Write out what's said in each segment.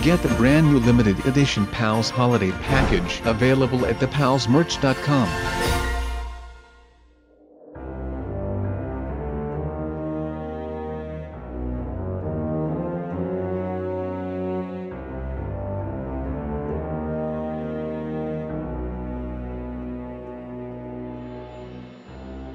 get the brand new limited edition Pals holiday package available at thepalsmerch.com.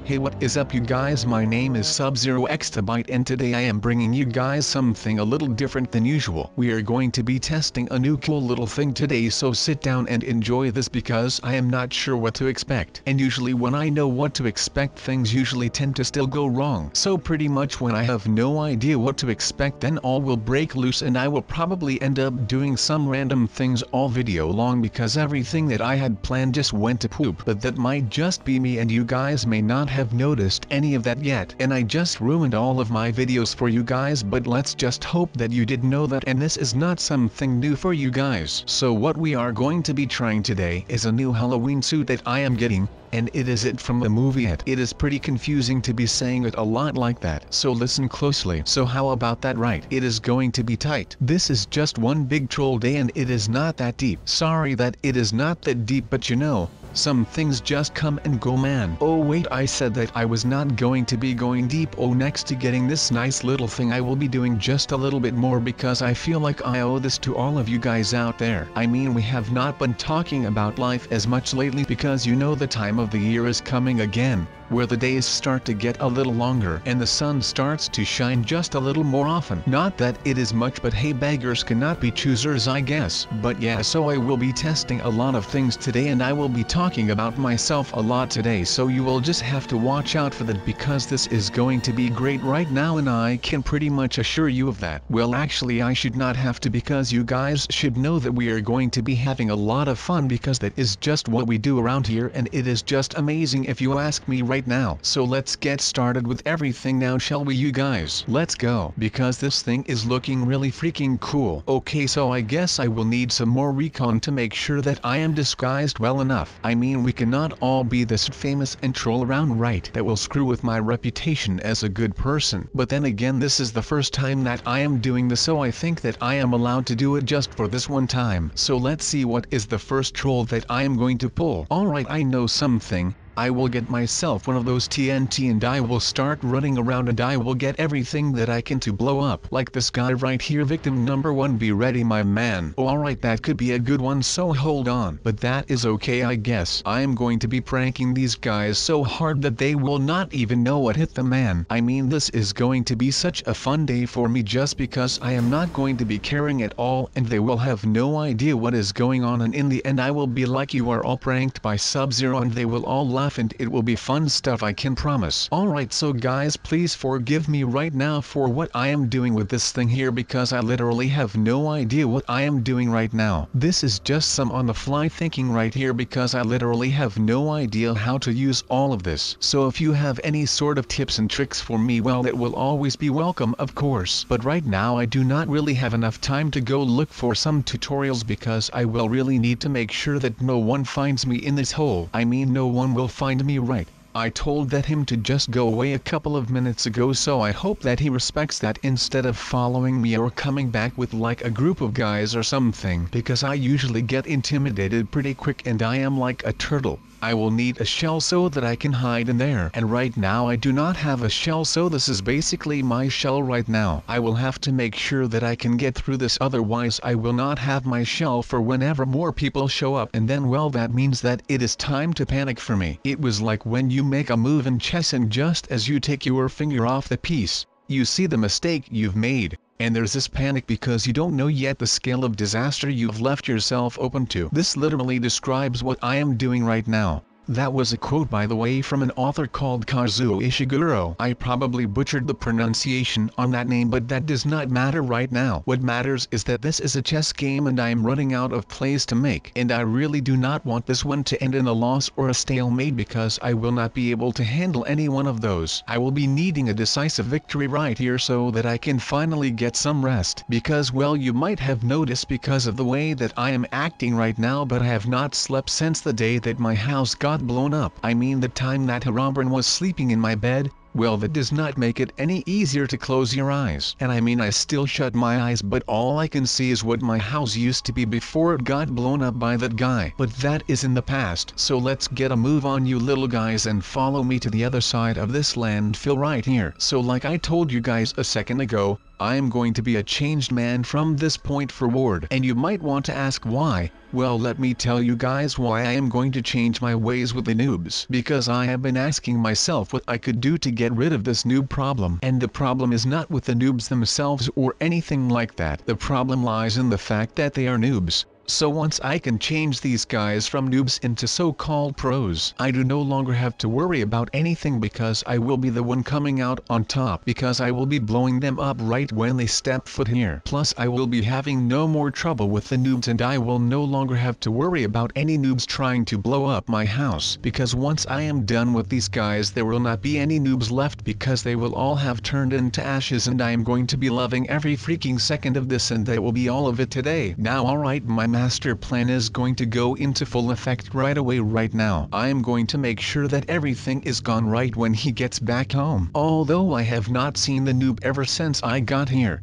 Hey, what is up you guys, my name is SubZeroExtabyte and today I am bringing you guys something a little different than usual. We are going to be testing a new cool little thing today, so sit down and enjoy this because I am not sure what to expect. And usually when I know what to expect, things usually tend to still go wrong. So pretty much when I have no idea what to expect, then all will break loose and I will probably end up doing some random things all video long because everything that I had planned just went to poop. But that might just be me and you guys may not have noticed any of that yet, and I just ruined all of my videos for you guys, but let's just hope that you did know that, and this is not something new for you guys. So what we are going to be trying today is a new Halloween suit that I am getting, and it is it from the movie It. It is pretty confusing to be saying it a lot like that, so listen closely. So how about that, right? It is going to be tight. This is just one big troll day and it is not that deep. Sorry that it is not that deep, but you know, some things just come and go, man. Oh wait, I said that I was not going to be going deep. Oh, next to getting this nice little thing I will be doing just a little bit more because I feel like I owe this to all of you guys out there. I mean, we have not been talking about life as much lately because you know the time of the year is coming again, where the days start to get a little longer and the sun starts to shine just a little more often. Not that it is much, but hey, beggars cannot be choosers, I guess. But yeah, so I will be testing a lot of things today and I will be talking about myself a lot today, so you will just have to watch out for that because this is going to be great right now and I can pretty much assure you of that. Well, actually I should not have to, because you guys should know that we are going to be having a lot of fun because that is just what we do around here and it is just amazing if you ask me right now. So let's get started with everything now, shall we you guys? Let's go, because this thing is looking really freaking cool. Okay, so I guess I will need some more recon to make sure that I am disguised well enough. I mean, we cannot all be this famous and troll around, right? That will screw with my reputation as a good person. But then again, this is the first time that I am doing this, so I think that I am allowed to do it just for this one time. So let's see what is the first troll that I am going to pull. Alright, I know something. I will get myself one of those TNT and I will start running around and I will get everything that I can to blow up. Like this guy right here, victim number 1, be ready my man. Oh, alright, that could be a good one, so hold on. But that is okay, I guess. I am going to be pranking these guys so hard that they will not even know what hit the man. I mean, this is going to be such a fun day for me just because I am not going to be caring at all and they will have no idea what is going on, and in the end I will be like, you are all pranked by Sub-Zero, and they will all laugh and it will be fun stuff, I can promise. Alright, so guys, please forgive me right now for what I am doing with this thing here because I literally have no idea what I am doing right now. This is just some on the fly thinking right here because I literally have no idea how to use all of this. So if you have any sort of tips and tricks for me, well, it will always be welcome, of course. But right now I do not really have enough time to go look for some tutorials because I will really need to make sure that no one finds me in this hole. I mean, no one will find me, right? I told that him to just go away a couple of minutes ago, so I hope that he respects that instead of following me or coming back with like a group of guys or something, because I usually get intimidated pretty quick and I am like a turtle. I will need a shell so that I can hide in there, and right now I do not have a shell, so this is basically my shell right now. I will have to make sure that I can get through this, otherwise I will not have my shell for whenever more people show up, and then, well, that means that it is time to panic for me. It was like when you make a move in chess and just as you take your finger off the piece, you see the mistake you've made. And there's this panic because you don't know yet the scale of disaster you've left yourself open to. This literally describes what I am doing right now. That was a quote, by the way, from an author called Kazuo Ishiguro. I probably butchered the pronunciation on that name, but that does not matter right now. What matters is that this is a chess game and I am running out of plays to make. And I really do not want this one to end in a loss or a stalemate because I will not be able to handle any one of those. I will be needing a decisive victory right here so that I can finally get some rest. Because, well, you might have noticed because of the way that I am acting right now, but I have not slept since the day that my house got blown up. I mean, the time that Herobrine was sleeping in my bed, Well, that does not make it any easier to close your eyes. And I mean, I still shut my eyes, but all I can see is what my house used to be before it got blown up by that guy. But that is in the past. So let's get a move on, you little guys, and follow me to the other side of this landfill right here. So like I told you guys a second ago, I am going to be a changed man from this point forward. And you might want to ask why. Well, let me tell you guys why I am going to change my ways with the noobs. Because I have been asking myself what I could do to get rid of this noob problem. And the problem is not with the noobs themselves or anything like that. The problem lies in the fact that they are noobs. So once I can change these guys from noobs into so-called pros, I do no longer have to worry about anything, because I will be the one coming out on top, because I will be blowing them up right when they step foot here. Plus I will be having no more trouble with the noobs, and I will no longer have to worry about any noobs trying to blow up my house, because once I am done with these guys there will not be any noobs left, because they will all have turned into ashes, and I am going to be loving every freaking second of this, and that will be all of it today. Now alright, my master plan is going to go into full effect right away. Right now I am going to make sure that everything is gone right when he gets back home. Although I have not seen the noob ever since I got here,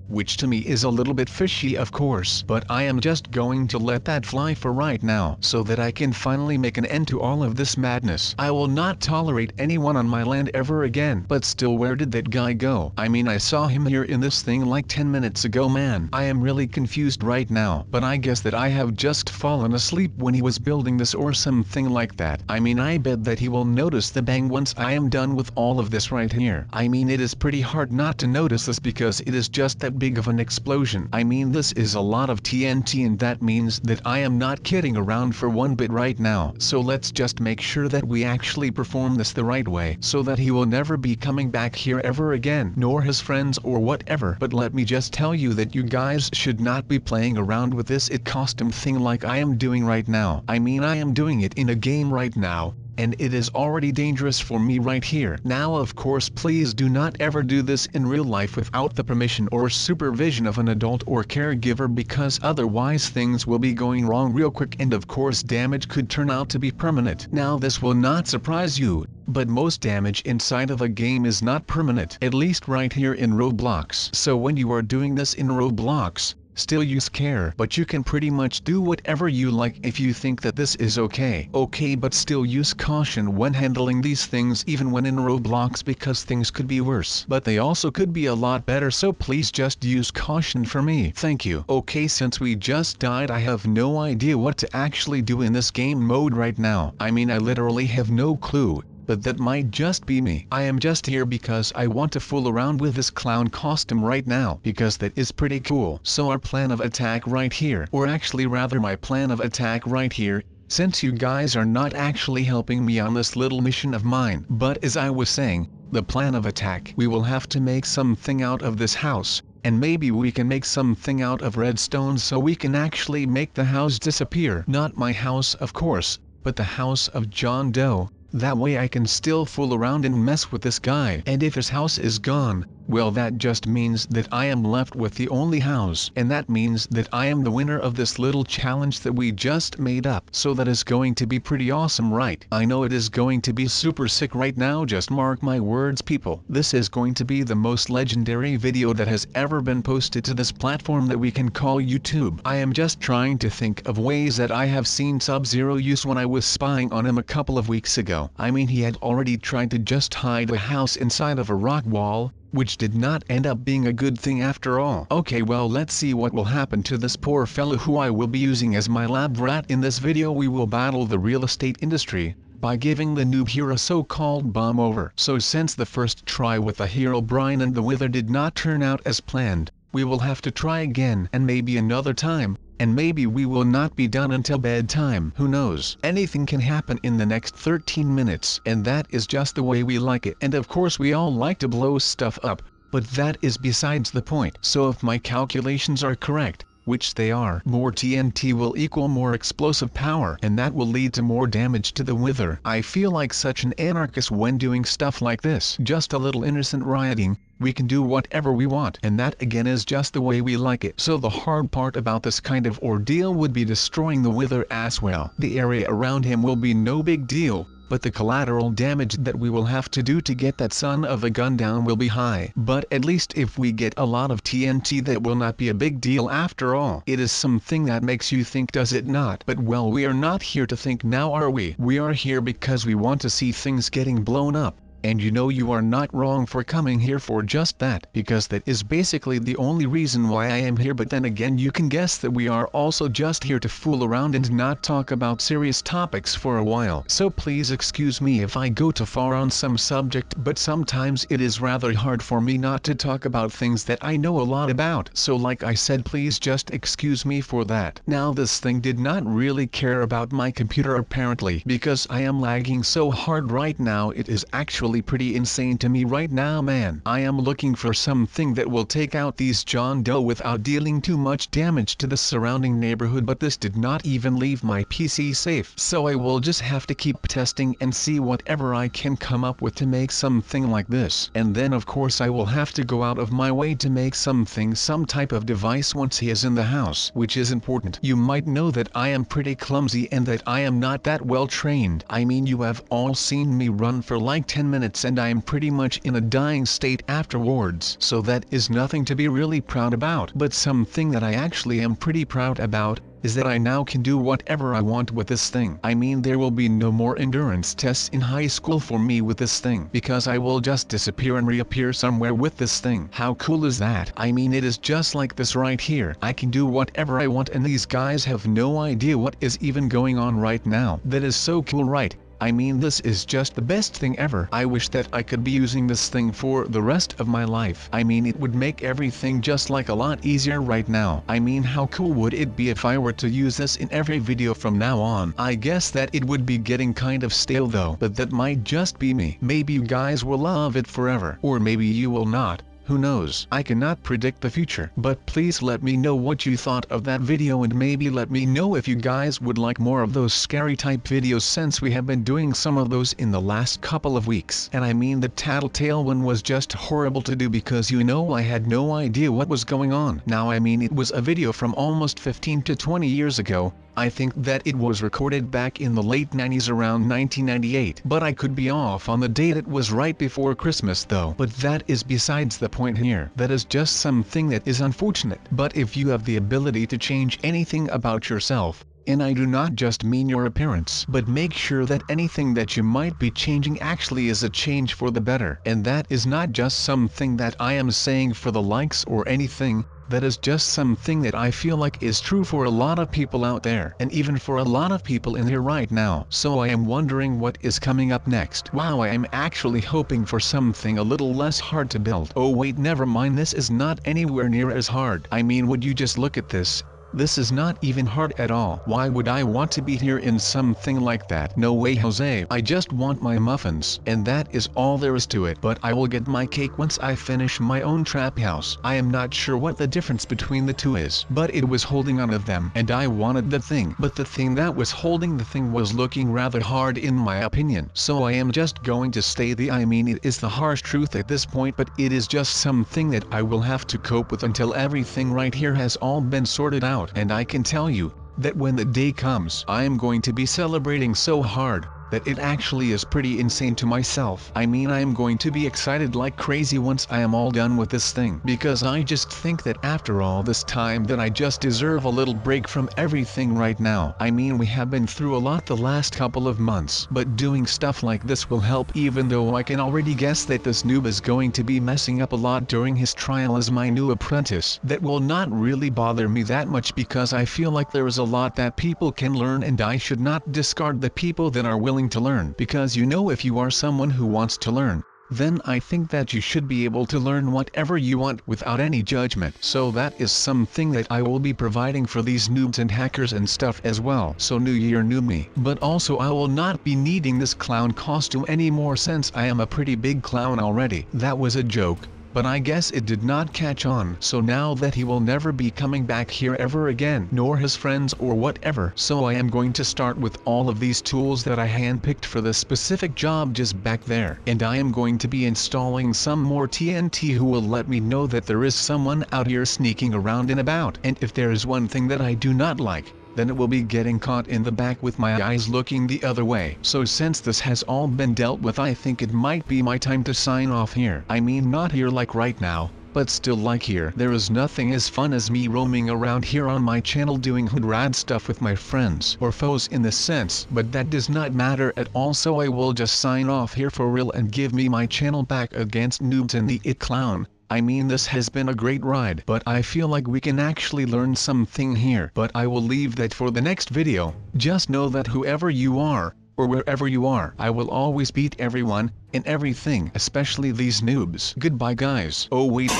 which to me is a little bit fishy of course, but I am just going to let that fly for right now so that I can finally make an end to all of this madness. I will not tolerate anyone on my land ever again. But still, where did that guy go? I mean, I saw him here in this thing like 10 minutes ago. Man, I am really confused right now, but I guess that I have just fallen asleep when he was building this or something like that. I mean, I bet that he will notice the bang once I am done with all of this right here. I mean, it is pretty hard not to notice this because it is just that big of an explosion. I mean, this is a lot of TNT, and that means that I am not kidding around for one bit right now. So let's just make sure that we actually perform this the right way, so that he will never be coming back here ever again, nor his friends or whatever. But let me just tell you that you guys should not be playing around with this costume thing like I am doing right now. I mean, I am doing it in a game right now, and it is already dangerous for me right here. Now of course, please do not ever do this in real life without the permission or supervision of an adult or caregiver, because otherwise things will be going wrong real quick, and of course damage could turn out to be permanent. Now this will not surprise you, but most damage inside of a game is not permanent, at least right here in Roblox. So when you are doing this in Roblox, still use care, but you can pretty much do whatever you like if you think that this is okay. But still use caution when handling these things, even when in Roblox, because things could be worse, but they also could be a lot better, so please just use caution for me. Thank you. Since we just died, I have no idea what to actually do in this game mode right now. I mean, I literally have no clue. But that might just be me. I am just here because I want to fool around with this clown costume right now, because that is pretty cool. So our plan of attack right here, or actually rather my plan of attack right here, since you guys are not actually helping me on this little mission of mine. But as I was saying, the plan of attack, we will have to make something out of this house, and maybe we can make something out of redstone so we can actually make the house disappear. Not my house of course, but the house of John Doe. That way I can still fool around and mess with this guy. And if his house is gone, well, that just means that I am left with the only house, and that means that I am the winner of this little challenge that we just made up. So that is going to be pretty awesome, right? I know it is going to be super sick right now, just mark my words, people. This is going to be the most legendary video that has ever been posted to this platform that we can call YouTube. I am just trying to think of ways that I have seen SubZero use when I was spying on him a couple of weeks ago. I mean, he had already tried to just hide the house inside of a rock wall, which did not end up being a good thing after all. Well, let's see what will happen to this poor fellow who I will be using as my lab rat. In this video we will battle the real estate industry by giving the noob here a so-called bomb over. So since the first try with the Herobrine and the Wither did not turn out as planned, we will have to try again, and maybe another time, and maybe we will not be done until bedtime. Who knows? Anything can happen in the next 13 minutes, and that is just the way we like it. And of course we all like to blow stuff up, but that is besides the point. So if my calculations are correct, which they are, more TNT will equal more explosive power, and that will lead to more damage to the Wither. I feel like such an anarchist when doing stuff like this. Just a little innocent rioting, we can do whatever we want, and that again is just the way we like it. So the hard part about this kind of ordeal would be destroying the Wither as well. The area around him will be no big deal, but the collateral damage that we will have to do to get that son of a gun down will be high. But at least if we get a lot of TNT, that will not be a big deal after all. It is something that makes you think, does it not? But well, we are not here to think now, are we? We are here because we want to see things getting blown up. And you know, you are not wrong for coming here for just that, because that is basically the only reason why I am here. But then again, you can guess that we are also just here to fool around and not talk about serious topics for a while. So please excuse me if I go too far on some subject, but sometimes it is rather hard for me not to talk about things that I know a lot about. So like I said, please just excuse me for that. Now this thing did not really care about my computer apparently, because I am lagging so hard right now. It is actually pretty insane to me right now, man. I am looking for something that will take out these John Doe without dealing too much damage to the surrounding neighborhood, but this did not even leave my PC safe. So I will just have to keep testing and see whatever I can come up with to make something like this. And then of course I will have to go out of my way to make some type of device once he is in the house, which is important. You might know that I am pretty clumsy and that I am not that well trained. I mean, you have all seen me run for like 10 minutes and I am pretty much in a dying state afterwards. So that is nothing to be really proud about. But something that I actually am pretty proud about is that I now can do whatever I want with this thing. I mean, there will be no more endurance tests in high school for me with this thing, because I will just disappear and reappear somewhere with this thing. How cool is that? I mean, it is just like this right here. I can do whatever I want and these guys have no idea what is even going on right now. That is so cool, right? I mean, this is just the best thing ever. I wish that I could be using this thing for the rest of my life. I mean, it would make everything just like a lot easier right now. I mean, how cool would it be if I were to use this in every video from now on? I guess that it would be getting kind of stale though, but that might just be me. Maybe you guys will love it forever, or maybe you will not. Who knows? I cannot predict the future, but please let me know what you thought of that video, and maybe let me know if you guys would like more of those scary type videos, since we have been doing some of those in the last couple of weeks. And I mean, the Tattletale one was just horrible to do because you know I had no idea what was going on. Now I mean, it was a video from almost 15 to 20 years ago. I think that it was recorded back in the late 90s, around 1998, but I could be off on the date. It was right before Christmas though. But that is besides the point here. That is just something that is unfortunate. But if you have the ability to change anything about yourself, and I do not just mean your appearance, but make sure that anything that you might be changing actually is a change for the better. And that is not just something that I am saying for the likes or anything. That is just something that I feel like is true for a lot of people out there, and even for a lot of people in here right now. So I am wondering what is coming up next. Wow, I am actually hoping for something a little less hard to build. Oh wait, never mind, this is not anywhere near as hard. I mean, would you just look at this? This is not even hard at all. Why would I want to be here in something like that? No way, Jose. I just want my muffins, and that is all there is to it. But I will get my cake once I finish my own trap house. I am not sure what the difference between the two is, but it was holding on to them, and I wanted the thing. But the thing that was holding the thing was looking rather hard in my opinion. So I am just going to stay I mean, it is the harsh truth at this point, but it is just something that I will have to cope with until everything right here has all been sorted out. And I can tell you that when the day comes, I am going to be celebrating so hard that it actually is pretty insane to myself. I mean, I am going to be excited like crazy once I am all done with this thing, because I just think that after all this time that I just deserve a little break from everything right now. I mean, we have been through a lot the last couple of months, but doing stuff like this will help, even though I can already guess that this noob is going to be messing up a lot during his trial as my new apprentice. That will not really bother me that much, because I feel like there is a lot that people can learn, and I should not discard the people that are willing to learn, because you know, if you are someone who wants to learn, then I think that you should be able to learn whatever you want without any judgment. So that is something that I will be providing for these noobs and hackers and stuff as well. So New Year, new me. But also I will not be needing this clown costume anymore, since I am a pretty big clown already. That was a joke, but I guess it did not catch on. So now that he will never be coming back here ever again, nor his friends or whatever. So I am going to start with all of these tools that I handpicked for this specific job just back there. And I am going to be installing some more TNT who will let me know that there is someone out here sneaking around and about. And if there is one thing that I do not like, then it will be getting caught in the back with my eyes looking the other way. So since this has all been dealt with, I think it might be my time to sign off here. I mean, not here like right now, but still like here. There is nothing as fun as me roaming around here on my channel doing hood-rad stuff with my friends or foes in the sense, but that does not matter at all, so I will just sign off here for real and give me my channel back against Noobs and the It Clown. I mean, this has been a great ride, but I feel like we can actually learn something here. But I will leave that for the next video. Just know that whoever you are, or wherever you are, I will always beat everyone, and everything, especially these noobs. Goodbye guys. Oh wait.